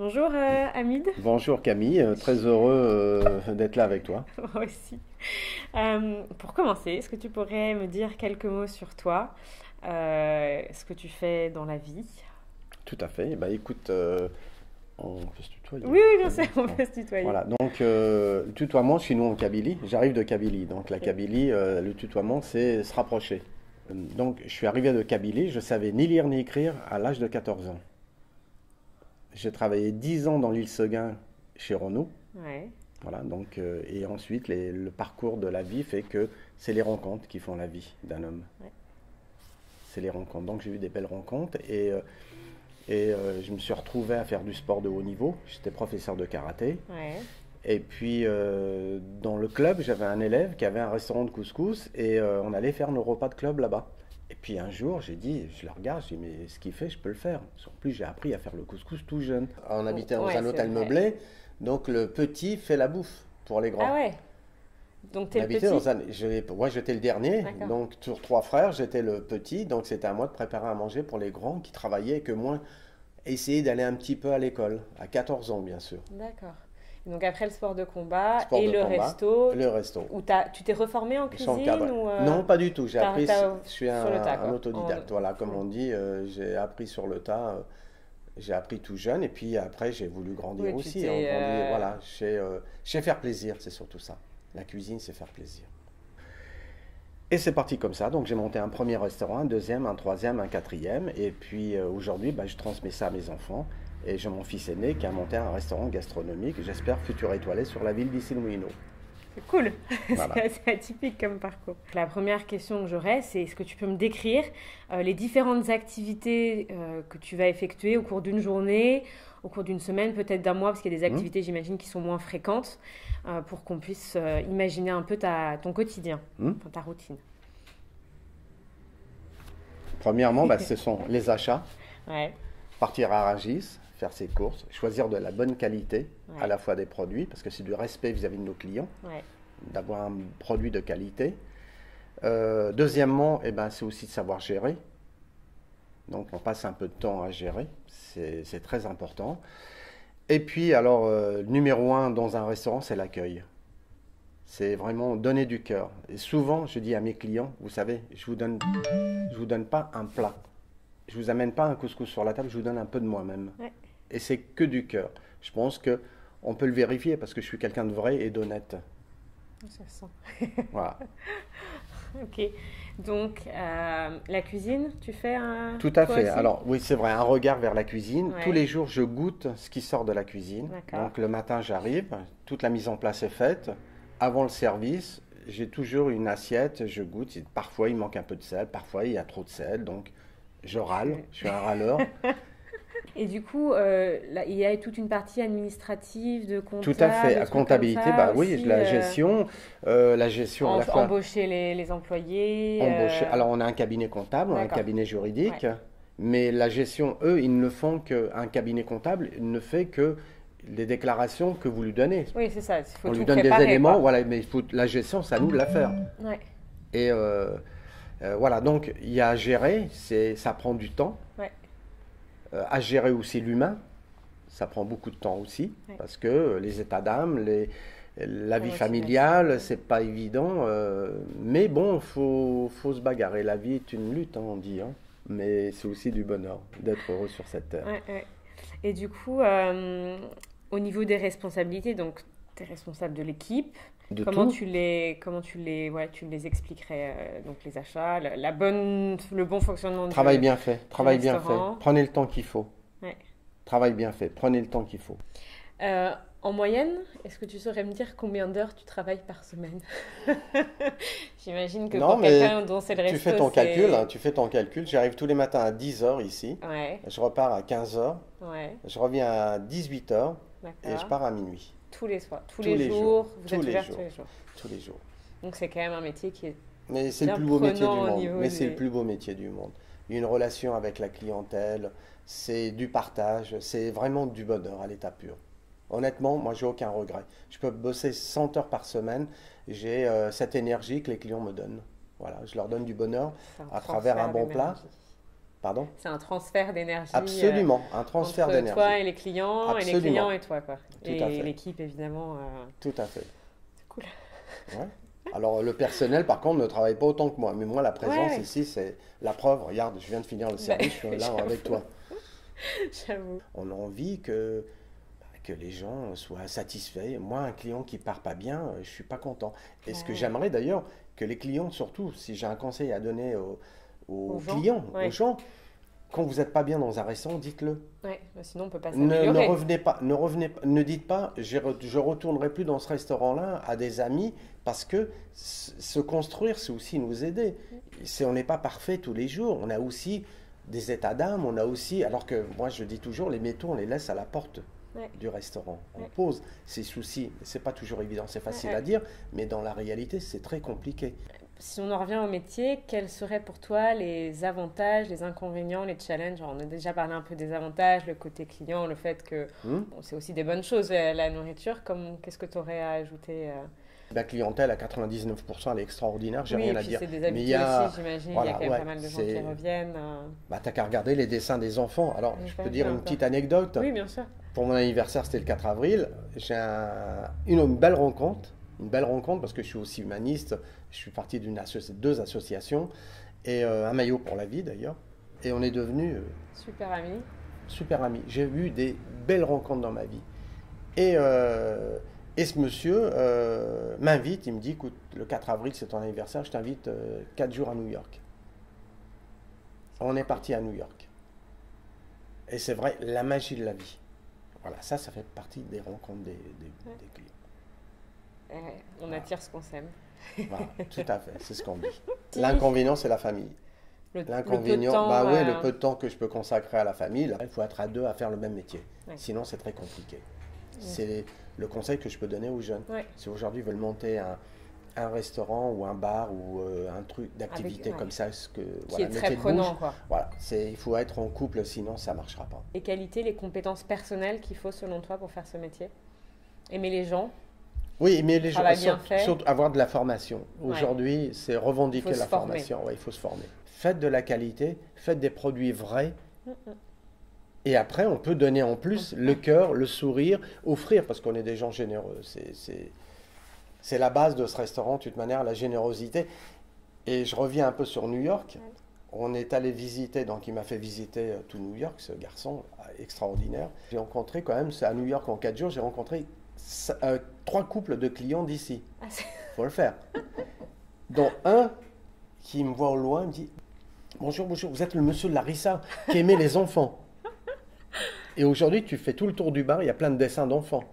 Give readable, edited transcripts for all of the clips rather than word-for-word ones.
Bonjour Hamid. Bonjour Camille, très heureux d'être là avec toi. Moi aussi. Pour commencer, est-ce que tu pourrais me dire quelques mots sur toi, ce que tu fais dans la vie? Tout à fait. Bah écoute, on peut se tutoyer. Oui, oui, bien sûr, Camille. on Bon. peut se tutoyer. Voilà, donc le tutoiement chez nous en Kabylie, j'arrive de Kabylie, donc la Ok. Kabylie, le tutoiement c'est se rapprocher. Donc je suis arrivé de Kabylie, je savais ni lire ni écrire à l'âge de 14 ans. J'ai travaillé 10 ans dans l'île Seguin chez Renault. Ouais. Voilà, donc, et ensuite le parcours de la vie fait que c'est les rencontres qui font la vie d'un homme. Ouais. C'est les rencontres. Donc j'ai eu des belles rencontres je me suis retrouvé à faire du sport de haut niveau. J'étais professeur de karaté. Ouais. Et puis dans le club, j'avais un élève qui avait un restaurant de couscous on allait faire nos repas de club là-bas. Et puis un jour, j'ai dit, je le regarde, je dis, mais ce qu'il fait, je peux le faire. En plus, j'ai appris à faire le couscous tout jeune. On habitait dans Ouais, un c'est hôtel vrai. meublé, donc le petit fait la bouffe pour les Ah grands. ouais. Donc On t'es le habitait petit? dans un. Moi, j'étais le dernier, D'accord. donc sur trois frères, j'étais le petit, donc c'était à moi de préparer à manger pour les grands qui travaillaient et que moi, essayer d'aller un petit peu à l'école, à 14 ans, bien sûr. D'accord. Et donc après le sport de combat Sport et de le combat, resto, le resto. tu t'es reformé en Sans le cuisine cadre. ou Non, pas du tout. Je suis sur le tas un quoi? autodidacte. Voilà, comme Ouais. on dit, j'ai appris sur le tas. J'ai appris tout jeune et puis après, j'ai voulu grandir Oui, tu aussi. On t'es. grandit, voilà, je sais faire plaisir, c'est surtout ça. La cuisine, c'est faire plaisir. Et c'est parti comme ça. Donc j'ai monté un premier restaurant, un deuxième, un troisième, un quatrième. Et puis aujourd'hui, bah, je transmets ça à mes enfants. Et j'ai mon fils aîné qui a monté un restaurant gastronomique, j'espère futur étoilé sur la ville d'Issy-les-Moulineaux. C'est cool, c'est Voilà. assez atypique comme parcours. La première question que j'aurais, c'est est-ce que tu peux me décrire les différentes activités que tu vas effectuer au cours d'une journée, au cours d'une semaine, peut-être d'un mois, parce qu'il y a des Hmm. activités, j'imagine, qui sont moins fréquentes, pour qu'on puisse imaginer un peu ton quotidien, Hmm. enfin, ta routine. Premièrement, bah, ce sont les achats, Ouais, partir à Rungis, faire ses courses, choisir de la bonne qualité, à ouais, la fois des produits, parce que c'est du respect vis-à-vis de nos clients, ouais, d'avoir un produit de qualité. Deuxièmement, eh ben, c'est aussi de savoir gérer. Donc on passe un peu de temps à gérer, c'est très important. Et puis alors, numéro un dans un restaurant, c'est l'accueil. C'est vraiment donner du cœur. Et souvent, je dis à mes clients, vous savez, je vous donne pas un plat. Je vous amène pas un couscous sur la table, je vous donne un peu de moi-même. ouais, Et c'est que du cœur. Je pense que on peut le vérifier parce que je suis quelqu'un de vrai et d'honnête. ça se sent. Voilà. Ok, donc la cuisine, tu fais Tout à toi fait. aussi? Alors oui, c'est vrai, un regard vers la cuisine. Tous Ouais, les jours, je goûte ce qui sort de la cuisine. d'accord. Donc le matin, j'arrive, toute la mise en place est faite. Avant le service, j'ai toujours une assiette, je goûte. Parfois, il manque un peu de sel, parfois, il y a trop de sel. Donc je râle, je suis un râleur. Et du coup, là, il y a toute une partie administrative, de Tout à compta, fait. de À trucs comme comptabilité, ça bah oui, aussi. la gestion à la fois Embaucher les employés. embaucher. Alors, on a un cabinet comptable, on a un D'accord. cabinet Ouais. juridique, mais la gestion, eux, ils ne font qu'un cabinet comptable ne fait que les déclarations que vous lui donnez. Oui, c'est ça. Il faut On lui tout donne des préparer, éléments, quoi. voilà, mais la gestion, c'est à nous de la faire. Ouais. Et voilà, donc il y a à gérer, ça prend du temps. Ouais. À gérer aussi l'humain, ça prend beaucoup de temps aussi, Ouais. parce que les états d'âme, la La vie motivation. familiale, c'est pas évident. Mais bon, faut se bagarrer. La vie est une lutte, hein, on dit. Hein. Mais c'est aussi du bonheur d'être heureux sur cette terre. Ouais, ouais. Et du coup, au niveau des responsabilités, donc tu es responsable de l'équipe. De tout, Ouais, tu les expliquerais, donc les achats, le bon fonctionnement travail bien fait, du travail bien fait. restaurant. Prenez le temps qu'il faut. Ouais. Travail bien fait, prenez le temps qu'il faut. Euh, En moyenne, est-ce que tu saurais me dire combien d'heures tu travailles par semaine? J'imagine que Non, pour mais quelqu'un dont c'est le tu resto, fais ton calcul, hein, c'est... tu fais ton calcul. J'arrive tous les matins à 10 heures ici. Ouais, Je repars à 15 heures. ouais, Je reviens à 18 heures et je d'accord. pars à minuit. Tous les soirs, tous Tous les les jours, jours, vous tous êtes les ouvert tous jours, les jours. tous les jours. Donc c'est quand même un métier qui est Mais c'est le bien plus beau métier du prenant au monde. niveau Mais c'est le des... plus beau métier du monde. Une relation avec la clientèle, c'est du partage, c'est vraiment du bonheur à l'état pur. Honnêtement, moi, j'ai aucun regret. Je peux bosser 100 heures par semaine. J'ai cette énergie que les clients me donnent. Voilà, je leur donne du bonheur C'est un à travers un transfert bon plat. d'énergie. Pardon? C'est un transfert d'énergie. Absolument, un transfert entre d'énergie. toi et les clients, Absolument. et les clients et toi, quoi. Tout Et à fait. l'équipe, évidemment. Tout à fait. C'est cool. Ouais. Alors le personnel, par contre, ne travaille pas autant que moi. Mais moi, la présence Ouais. ici, c'est la preuve. Regarde, je viens de finir le service, je suis là j'avoue. avec toi. J'avoue. On a envie que les gens soient satisfaits. Moi, un client qui part pas bien, je suis pas content. Et ce que Ouais. j'aimerais d'ailleurs, que les clients, surtout, si j'ai un conseil à donner aux Aux gens, clients, ouais. aux gens, quand vous n'êtes pas bien dans un restaurant, dites-le. Ouais, sinon on peut pas Ne s'améliorer. revenez pas, ne dites pas, je retournerai plus dans ce restaurant-là à des amis, parce que se construire, c'est aussi nous aider. On n'est pas parfait tous les jours, on a aussi des états d'âme, on a aussi, alors que moi je dis toujours, les métaux, on les laisse à la porte Ouais. du restaurant. On Ouais. pose ses soucis, c'est pas toujours évident, c'est facile Ouais. à dire, mais dans la réalité, c'est très compliqué. Si on en revient au métier, quels seraient pour toi les avantages, les inconvénients, les challenges? Alors, on a déjà parlé un peu des avantages, le côté client, le fait que Hmm. bon, c'est aussi des bonnes choses, la nourriture. Qu'est-ce que tu aurais à ajouter La clientèle à 99%, elle est extraordinaire, j'ai Oui, rien et à puis dire. c'est des Mais il habitués y a, aussi, j'imagine. voilà, Il y a quand même ouais, pas mal de gens qui reviennent. bah, t'as qu'à regarder les dessins des enfants. Alors, Oui, je pas peux dire bien une encore. petite anecdote. Oui, bien sûr. Pour mon anniversaire, c'était le 4 avril. J'ai une belle rencontre. Une belle rencontre parce que je suis aussi humaniste. Je suis parti deux associations et un maillot pour la vie d'ailleurs. Et on est devenus Super ami. super amis. J'ai eu des belles rencontres dans ma vie. Et ce monsieur m'invite, il me dit, écoute, le 4 avril, c'est ton anniversaire, je t'invite 4 jours à New York. On est parti à New York. Et c'est vrai, la magie de la vie. Voilà, ça fait partie des rencontres des clients. On attire ce qu'on sème. Voilà, tout à fait, c'est ce qu'on dit. Si. L'inconvénient, c'est la famille. Le peu de L'inconvénient, temps, bah oui, le peu de temps que je peux consacrer à la famille, là, il faut être à deux à faire le même métier. Ouais. Sinon, c'est très compliqué. C'est le conseil que je peux donner aux jeunes. Ouais. Si aujourd'hui ils veulent monter un restaurant ou un bar ou un truc d'activité ouais. comme ça, ce que, Qui voilà, est métier très de prenant, bouche, quoi. voilà, il faut être en couple, sinon ça ne marchera pas. Les qualités, les compétences personnelles qu'il faut selon toi pour faire ce métier? Aimer les gens? Oui, mais les gens, Travail bien fait. surtout avoir de la formation. Ouais. Aujourd'hui, c'est revendiquer Il faut la se former. formation. Ouais, il faut se former. Faites de la qualité, faites des produits vrais. Et après, on peut donner en plus le cœur, le sourire, offrir, parce qu'on est des gens généreux. C'est la base de ce restaurant, de toute manière, la générosité. Et je reviens un peu sur New York. Ouais. On est allé visiter, donc il m'a fait visiter tout New York, ce garçon extraordinaire. J'ai rencontré quand même, c'est à New York en 4 jours, j'ai rencontré 3 couples de clients d'ici. Ah, Faut le faire. Dont un qui me voit au loin, me dit bonjour, bonjour, vous êtes le monsieur de Larissa qui aimait les enfants. Et aujourd'hui, tu fais tout le tour du bar, il y a plein de dessins d'enfants.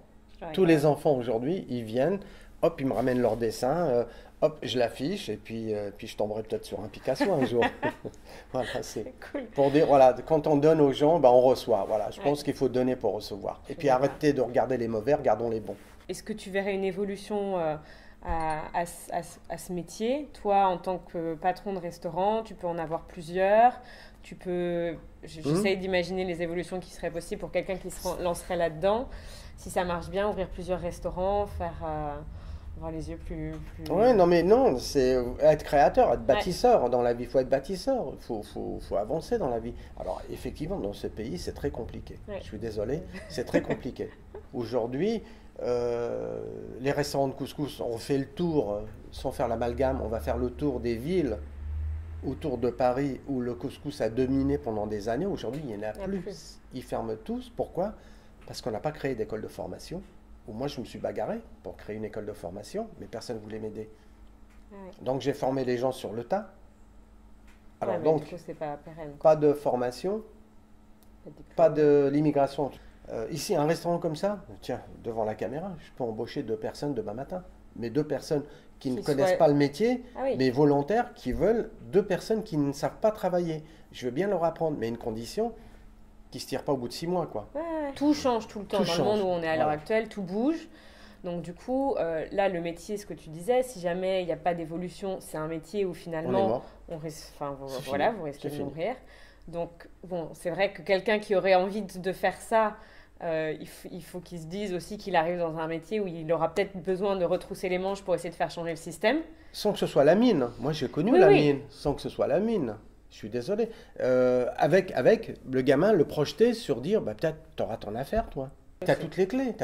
Tous les enfants aujourd'hui, ils viennent, hop, ils me ramènent leurs dessins, hop, je l'affiche, et puis je tomberai peut-être sur un Picasso un jour. Voilà, c'est cool. pour dire, voilà, quand on donne aux gens, ben, on reçoit. Voilà, je Ouais. pense qu'il faut donner pour recevoir. Et suis puis d'accord. arrêtez de regarder les mauvais, regardons les bons. Est-ce que tu verrais une évolution à ce métier? Toi, en tant que patron de restaurant, tu peux en avoir plusieurs. Tu peux... J'essaie d'imaginer les évolutions qui seraient possibles pour quelqu'un qui se lancerait là-dedans. Si ça marche bien, ouvrir plusieurs restaurants, faire... avoir les yeux plus... Ouais, non, mais non, c'est être créateur, être bâtisseur. Dans la vie, il faut être bâtisseur. Il faut avancer dans la vie. Alors, effectivement, dans ce pays, c'est très compliqué. Ouais. Je suis désolé, c'est très compliqué. Aujourd'hui, les restaurants de couscous, on fait le tour, sans faire l'amalgame, on va faire le tour des villes autour de Paris où le couscous a dominé pendant des années. Aujourd'hui, il n'y en a plus. Ils ferment tous. Pourquoi? Parce qu'on n'a pas créé d'école de formation. Moi, je me suis bagarré pour créer une école de formation, mais personne ne voulait m'aider. Ouais. Donc, j'ai formé les gens sur le tas. Alors, Ouais, mais donc, du coup, c'est pas pérenne, quoi. pas de formation, pas de l'immigration. Ici, un restaurant comme ça, tiens, devant la caméra, je peux embaucher 2 personnes demain matin. Mais 2 personnes qui ne connaissent pas le métier, Ah oui. mais volontaires, qui veulent 2 personnes qui ne savent pas travailler. Je veux bien leur apprendre, mais une condition qui ne se tire pas au bout de 6 mois, quoi. Ouais. Tout change tout le temps. Tout Dans change. le monde où on est à l'heure Voilà. actuelle, tout bouge. Donc du coup, là, le métier, ce que tu disais, si jamais il n'y a pas d'évolution, c'est un métier où On est finalement, mort. vous C'est voilà, fini. vous risquez C'est de fini. mourir. Donc bon, c'est vrai que quelqu'un qui aurait envie de faire ça, il faut qu'il se dise aussi qu'il arrive dans un métier où il aura peut-être besoin de retrousser les manches pour essayer de faire changer le système. Sans que ce soit la mine. Moi, j'ai connu Oui, la oui. mine, sans que ce soit la mine. Je suis désolé. Avec le gamin, le projeter sur dire, bah, peut-être tu auras ton affaire, toi. Tu as toutes les clés,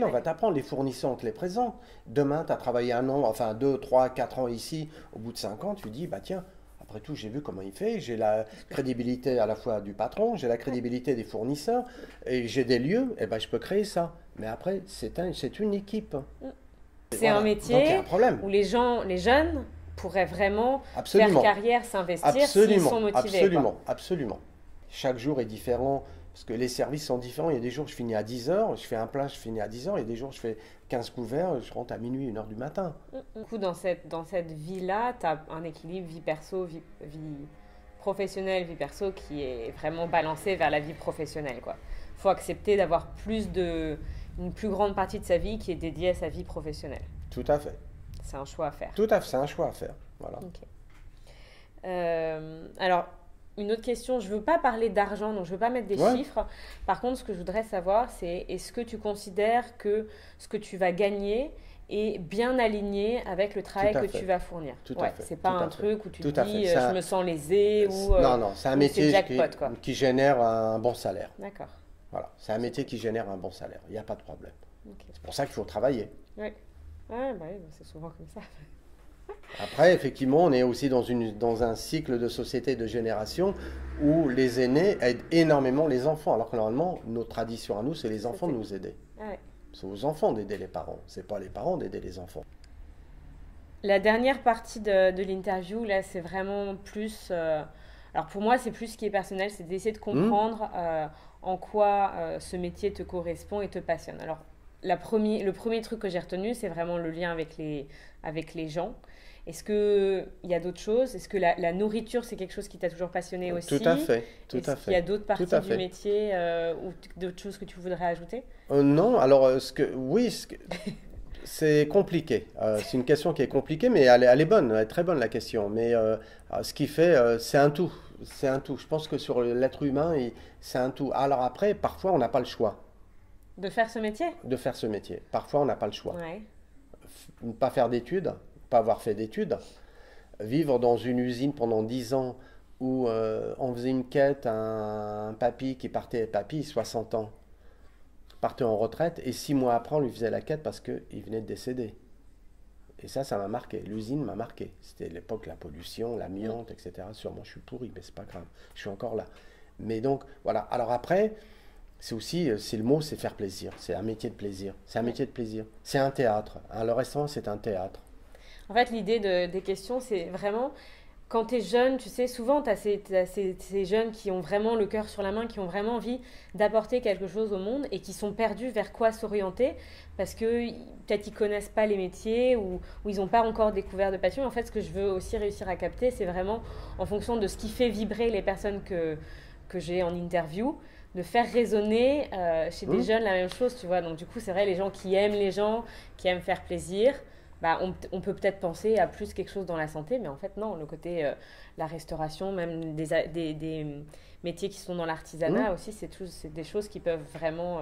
on va t'apprendre, les fournisseurs, on te les présente. Demain, tu as travaillé 1 an, enfin 2, 3, 4 ans ici, au bout de 5 ans, tu dis, bah tiens, après tout, j'ai vu comment il fait, j'ai la crédibilité à la fois du patron, j'ai la crédibilité des fournisseurs, et j'ai des lieux, et ben je peux créer ça. Mais après, c'est une équipe. C'est un métier donc, il y a un problème. où les jeunes pourraient vraiment Absolument. faire carrière, s'investir s'ils sont motivés. Absolument, absolument. Chaque jour est différent. Parce que les services sont différents. Il y a des jours, je finis à 10 heures, je fais un plat, je finis à 10 heures. Il y a des jours, je fais 15 couverts, je rentre à minuit, 1 heure du matin. Du coup, dans cette vie-là, tu as un équilibre vie perso, vie professionnelle, vie perso qui est vraiment balancé vers la vie professionnelle, quoi. Faut accepter d'avoir une plus grande partie de sa vie qui est dédiée à sa vie professionnelle. Tout à fait. C'est un choix à faire. Tout à fait, c'est un choix à faire. Voilà. Okay. Alors, une autre question, je ne veux pas parler d'argent, donc je ne veux pas mettre des chiffres. Par contre, ce que je voudrais savoir, c'est est-ce que tu considères que ce que tu vas gagner est bien aligné avec le travail que tu vas fournir? Tout à fait. C'est pas un truc où tu te dis ça, je me sens lésé ou non, c'est un métier jackpot, qui génère un bon salaire. D'accord. Voilà, c'est un métier qui génère un bon salaire. Il n'y a pas de problème. Okay. C'est pour ça qu'il faut travailler. Oui, c'est souvent comme ça. Après, effectivement, on est aussi dans un cycle de société de génération où les aînés aident énormément les enfants. Alors que normalement, notre tradition à nous, c'est les enfants de nous aider. Ouais. C'est aux enfants d'aider les parents. C'est pas les parents d'aider les enfants. La dernière partie de l'interview, là, c'est vraiment plus... alors pour moi, c'est plus ce qui est personnel, c'est d'essayer de comprendre en quoi ce métier te correspond et te passionne. Alors, le premier truc que j'ai retenu, c'est vraiment le lien avec les gens. Est-ce qu'il y a d'autres choses? Est-ce que la nourriture, c'est quelque chose qui t'a toujours passionné aussi? Tout à fait. Est-ce qu'il y a d'autres parties du métier ou d'autres choses que tu voudrais ajouter? Non, alors c'est compliqué. C'est une question qui est compliquée, mais elle est bonne, elle est très bonne la question. Mais ce qui fait, c'est un tout. C'est un tout. Je pense que sur l'être humain, c'est un tout. Alors après, parfois, on n'a pas le choix. De faire ce métier? De faire ce métier. Parfois, on n'a pas le choix. Ouais. Pas faire d'études, pas avoir fait d'études, vivre dans une usine pendant 10 ans où on faisait une quête à un papy qui partait, 60 ans, partait en retraite, et 6 mois après, on lui faisait la quête parce qu'il venait de décéder. Et ça m'a marqué. L'usine m'a marqué. C'était l'époque, la pollution, l'amiante, etc. Sûrement, je suis pourri, mais c'est pas grave. Je suis encore là. Mais donc, voilà. Alors après, c'est aussi, c'est le mot, c'est faire plaisir. C'est un métier de plaisir. C'est un métier de plaisir. C'est un théâtre. Le restaurant, c'est un théâtre. En fait, l'idée des questions, c'est vraiment... Quand tu es jeune, tu sais, souvent, tu as ces jeunes qui ont vraiment le cœur sur la main, qui ont vraiment envie d'apporter quelque chose au monde et qui sont perdus vers quoi s'orienter parce que peut-être ils ne connaissent pas les métiers ou ils n'ont pas encore découvert de passion. En fait, ce que je veux aussi réussir à capter, c'est vraiment en fonction de ce qui fait vibrer les personnes que j'ai en interview, de faire résonner chez des jeunes la même chose, tu vois. Donc, du coup, c'est vrai, les gens qui aiment les gens, qui aiment faire plaisir... on peut peut-être penser à plus quelque chose dans la santé, mais en fait, non. Le côté, la restauration, même des métiers qui sont dans l'artisanat aussi, c'est des choses qui peuvent vraiment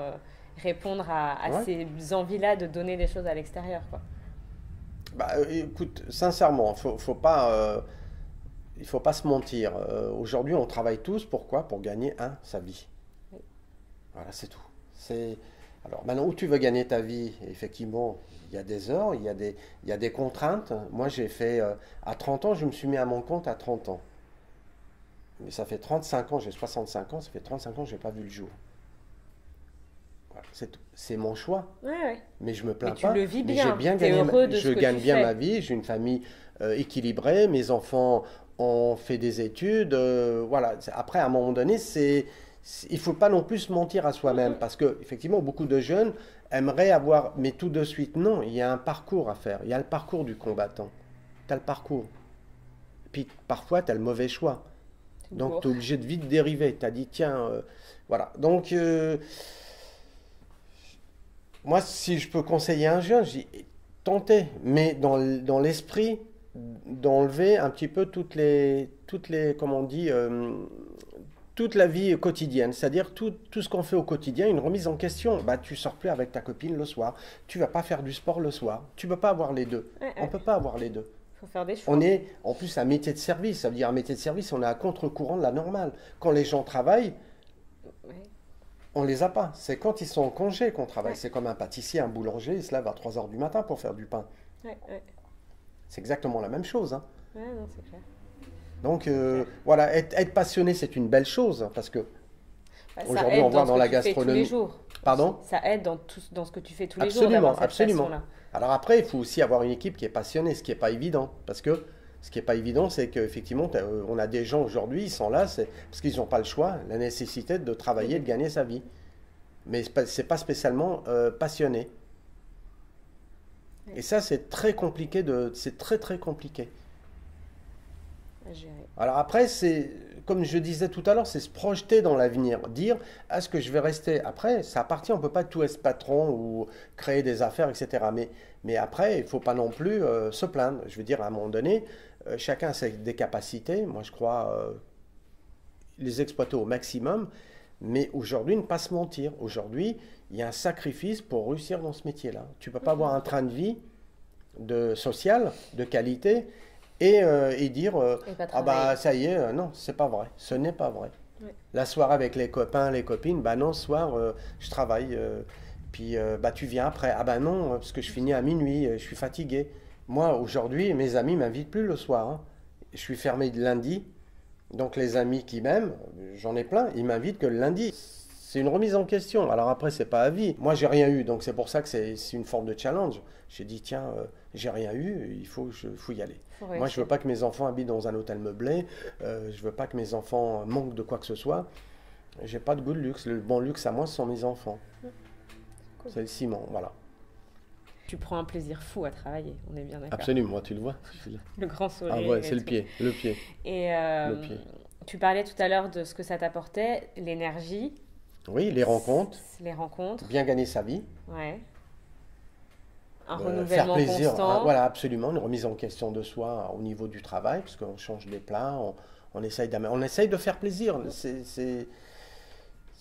répondre à ces envies-là de donner des choses à l'extérieur, quoi. Écoute, sincèrement, il faut pas se mentir. Aujourd'hui, on travaille tous, pourquoi? Pour gagner, sa vie. Oui. Voilà, c'est tout. Alors maintenant, où tu veux gagner ta vie, effectivement, il y a des heures, il y a des contraintes. Moi, j'ai fait, à 30 ans, je me suis mis à mon compte à 30 ans. Mais ça fait 35 ans, j'ai 65 ans, ça fait 35 ans que je n'ai pas vu le jour. Voilà, c'est tout. C'est mon choix. Ouais. Mais je me plains pas. Tu le vis bien. J'ai bien gagné je gagne bien ma vie, j'ai une famille équilibrée, mes enfants ont fait des études. Voilà. Après, à un moment donné, il ne faut pas non plus se mentir à soi-même parce que effectivement beaucoup de jeunes aimeraient avoir, mais tout de suite non, il y a un parcours à faire, il y a le parcours du combattant, tu as le parcours, puis parfois tu as le mauvais choix, donc tu es obligé de vite dériver, tu as dit tiens, voilà, donc moi si je peux conseiller un jeune, je dis tentez, mais dans l'esprit d'enlever un petit peu toutes les comment on dit, toute la vie quotidienne, c'est-à-dire tout ce qu'on fait au quotidien, une remise en question. Tu sors plus avec ta copine le soir, tu vas pas faire du sport le soir, tu peux pas avoir les deux. On peut pas avoir les deux. faut faire des choix. On est en plus un métier de service. Ça veut dire un métier de service, on est à contre-courant de la normale. Quand les gens travaillent, Ouais. on les a pas. C'est quand ils sont en congé qu'on travaille. Ouais. C'est comme un pâtissier, un boulanger, il se lève à 3 heures du matin pour faire du pain. Ouais, ouais. C'est exactement la même chose, hein. Ouais, non, c'est clair. Donc voilà, être passionné, c'est une belle chose, hein, parce que Bah, ça aujourd'hui, aide on voit ce dans que la tu fais tous les gastronomie. jours. Pardon? Ça aide dans ce que tu fais tous les jours Absolument, d'avoir cette absolument. passion-là. Alors après, il faut aussi avoir une équipe qui est passionnée, ce qui n'est pas évident. Parce que ce qui n'est pas évident, c'est qu'effectivement, on a des gens aujourd'hui, ils sont là, parce qu'ils n'ont pas le choix, la nécessité de travailler, de gagner sa vie. Mais ce n'est pas spécialement passionné. Et ça, c'est très compliqué, c'est très très compliqué. À gérer. Alors après, c'est, comme je disais tout à l'heure, c'est se projeter dans l'avenir. Dire, est-ce que je vais rester... Après, ça appartient, on ne peut pas tout être patron ou créer des affaires, etc. Mais après, il ne faut pas non plus se plaindre. Je veux dire, à un moment donné, chacun a des capacités. Moi, je crois les exploiter au maximum. Mais aujourd'hui, ne pas se mentir. Aujourd'hui, il y a un sacrifice pour réussir dans ce métier-là. Tu ne peux pas avoir un train de vie social, de qualité, et dire Et pas ah bah travailler. ça y est, non, c'est pas vrai, ce n'est pas vrai. Ouais. La soirée avec les copains, les copines, bah non, ce soir je travaille, puis bah tu viens après, ah bah non, parce que je finis à minuit, je suis fatigué. Moi aujourd'hui, mes amis m'invitent plus le soir, hein. Je suis fermé de lundi, donc les amis qui m'aiment, j'en ai plein, ils m'invitent que le lundi. C'est une remise en question. Alors après, c'est pas à vie. Moi, j'ai rien eu, donc c'est pour ça que c'est une forme de challenge. J'ai dit, tiens, j'ai rien eu, faut y aller. Faut Moi, je réussir. veux pas que mes enfants habitent dans un hôtel meublé. Je veux pas que mes enfants manquent de quoi que ce soit. J'ai pas de goût de luxe. Le bon luxe à moi, ce sont mes enfants. Cool. C'est le ciment, voilà. Tu prends un plaisir fou à travailler, on est bien d'accord. Absolument, moi, tu le vois. Le grand sourire. Ah ouais, et c'est le tout. pied, le pied, Et le pied. tu parlais tout à l'heure de ce que ça t'apportait, l'énergie, Oui, les rencontres, les rencontres. bien gagner sa vie, Ouais. Un faire renouvellement plaisir, constant. voilà, absolument, une remise en question de soi au niveau du travail, parce qu'on change les plats, on essaye de faire plaisir.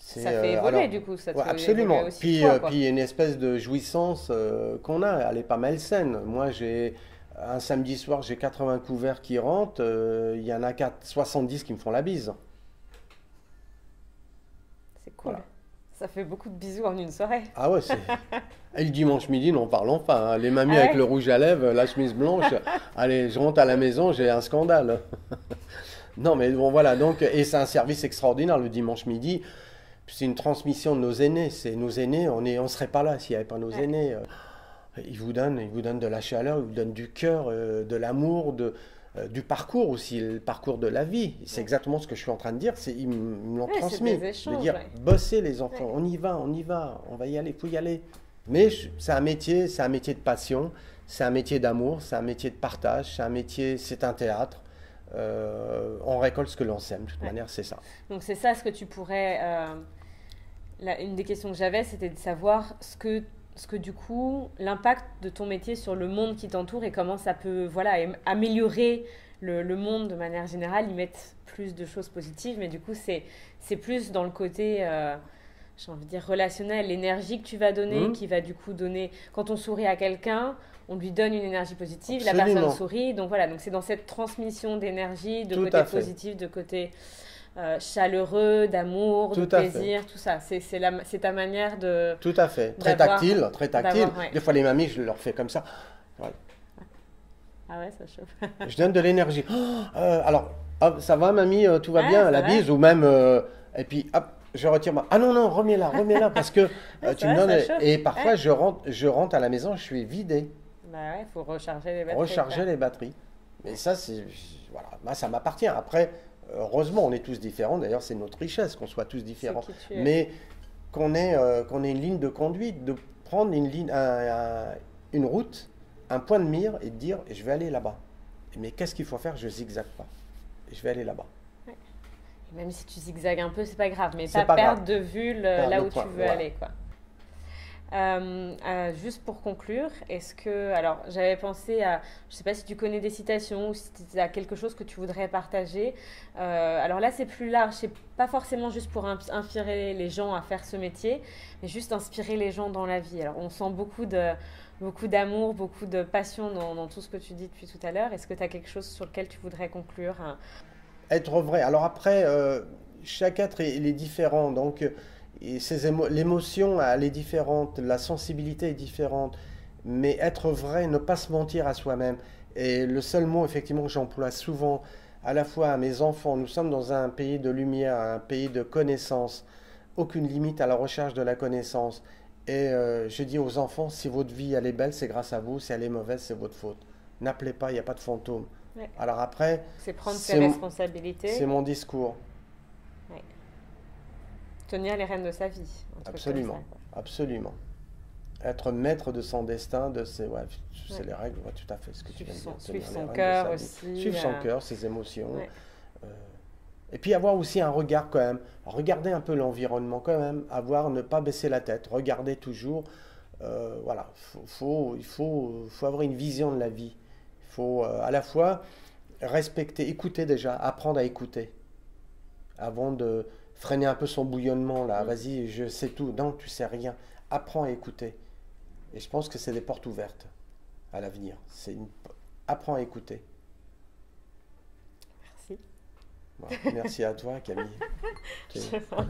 Ça fait évoluer alors, du coup, ça te ouais, fait absolument. évoluer aussi Puis, toi, quoi. puis il y a une espèce de jouissance qu'on a, elle est pas malsaine. Moi, j'ai un samedi soir, j'ai 80 couverts qui rentrent, il y en a 70 qui me font la bise. C'est cool. Voilà. Ça fait beaucoup de bisous en une soirée. Ah ouais, c'est. Et le dimanche midi, n'en parlons pas, hein. Les mamies Ah avec ouais. le rouge à lèvres, la chemise blanche. Allez, je rentre à la maison, j'ai un scandale. Non, mais bon, voilà. Donc, et c'est un service extraordinaire le dimanche midi. C'est une transmission de nos aînés. C'est nos aînés, on serait pas là s'il n'y avait pas nos Ouais. aînés. Ils vous donnent de la chaleur, ils vous donnent du cœur, de l'amour, du parcours aussi, le parcours de la vie. C'est Ouais. exactement ce que je suis en train de dire. Ils me l'ont Ouais, c'est transmis. des échanges, De dire, ouais. bossez les enfants, Ouais. on y va, on va y aller, il faut y aller. Mais c'est un métier de passion, c'est un métier d'amour, c'est un métier de partage, c'est un théâtre. On récolte ce que l'on sème, de toute Ouais. manière, c'est ça. Donc c'est ça ce que tu pourrais... une des questions que j'avais, c'était de savoir ce que du coup, l'impact de ton métier sur le monde qui t'entoure et comment ça peut améliorer le monde de manière générale, y mettre plus de choses positives. Mais du coup, c'est plus dans le côté, j'ai envie de dire, relationnel, l'énergie que tu vas donner, Mhm. qui va du coup donner... Quand on sourit à quelqu'un, on lui donne une énergie positive, la Absolument. personne sourit. Donc voilà, donc c'est dans cette transmission d'énergie, de Tout côté à fait. positif, de côté... chaleureux, d'amour, de Tout à fait. plaisir, tout ça. C'est ta manière de... Tout à fait. Très D'avoir- tactile, très tactile. d'avoir, ouais. Des fois, les mamies, je leur fais comme ça. Voilà. Ah ouais, ça chauffe. Je donne de l'énergie. Alors, hop, ça va, mamie, tout va Ouais, bien, ça la va. bise, ou même, et puis, hop, je retire ma. Ah non, non, remets-la, parce que Ouais, tu c'est me vrai, donnes. ça chauffe. Et parfois, Ouais. je rentre à la maison, je suis vidé, Bah ouais, faut recharger les batteries. recharger quoi. les batteries. Mais ça, voilà, moi, ça m'appartient. Après, heureusement, on est tous différents. D'ailleurs, c'est notre richesse qu'on soit tous différents. qui tu es. Mais qu'on ait une ligne de conduite, de prendre une route, un point de mire et de dire, je vais aller là-bas. Mais qu'est-ce qu'il faut faire? Je zigzague pas. Je vais aller là-bas. Même si tu zigzagues un peu, c'est pas grave. Mais C'est pas pas perdre grave. de vue Perdre là le où tu point, veux voilà. aller, quoi. Juste pour conclure, est-ce que, alors j'avais pensé à, je ne sais pas si tu connais des citations ou si tu as quelque chose que tu voudrais partager. Alors là, c'est plus large, c'est pas forcément juste pour inspirer les gens à faire ce métier, mais juste inspirer les gens dans la vie. Alors on sent beaucoup d'amour, beaucoup de passion dans tout ce que tu dis depuis tout à l'heure. Est-ce que tu as quelque chose sur lequel tu voudrais conclure? Être vrai. Alors après, chaque être il est différent, donc l'émotion elle est différente, la sensibilité est différente, mais être vrai, ne pas se mentir à soi-même. Et le seul mot effectivement que j'emploie souvent, à la fois à mes enfants, nous sommes dans un pays de lumière, un pays de connaissance, aucune limite à la recherche de la connaissance. Et je dis aux enfants, si votre vie elle est belle, c'est grâce à vous, si elle est mauvaise, c'est votre faute. N'appelez pas, il n'y a pas de fantôme. Ouais. Alors après, C'est prendre ses c'est responsabilités. mon discours. Ouais. Tenir les rênes de sa vie. Un truc comme Absolument, ça, quoi. absolument. Être maître de son destin, Ouais. c'est les règles, ouais, tout à fait ce que tu viens de dire. Suivre Tenir les son rênes de cœur sa vie. aussi. Suivre son cœur, ses émotions. Ouais. euh, et puis avoir aussi un regard quand même. Regarder un peu l'environnement quand même. Ne pas baisser la tête. Regarder toujours. Voilà, il faut avoir une vision de la vie. Il faut à la fois respecter, écouter déjà, apprendre à écouter. Avant de freiner un peu son bouillonnement là. Vas-y, je sais tout. Non, tu sais rien. Apprends à écouter. Et je pense que c'est des portes ouvertes à l'avenir. Apprends à écouter. Merci. Voilà. Merci à toi, Camille. Je sais pas.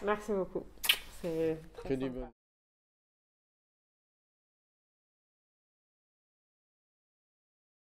Merci beaucoup. C'est très Que du sympa. bon.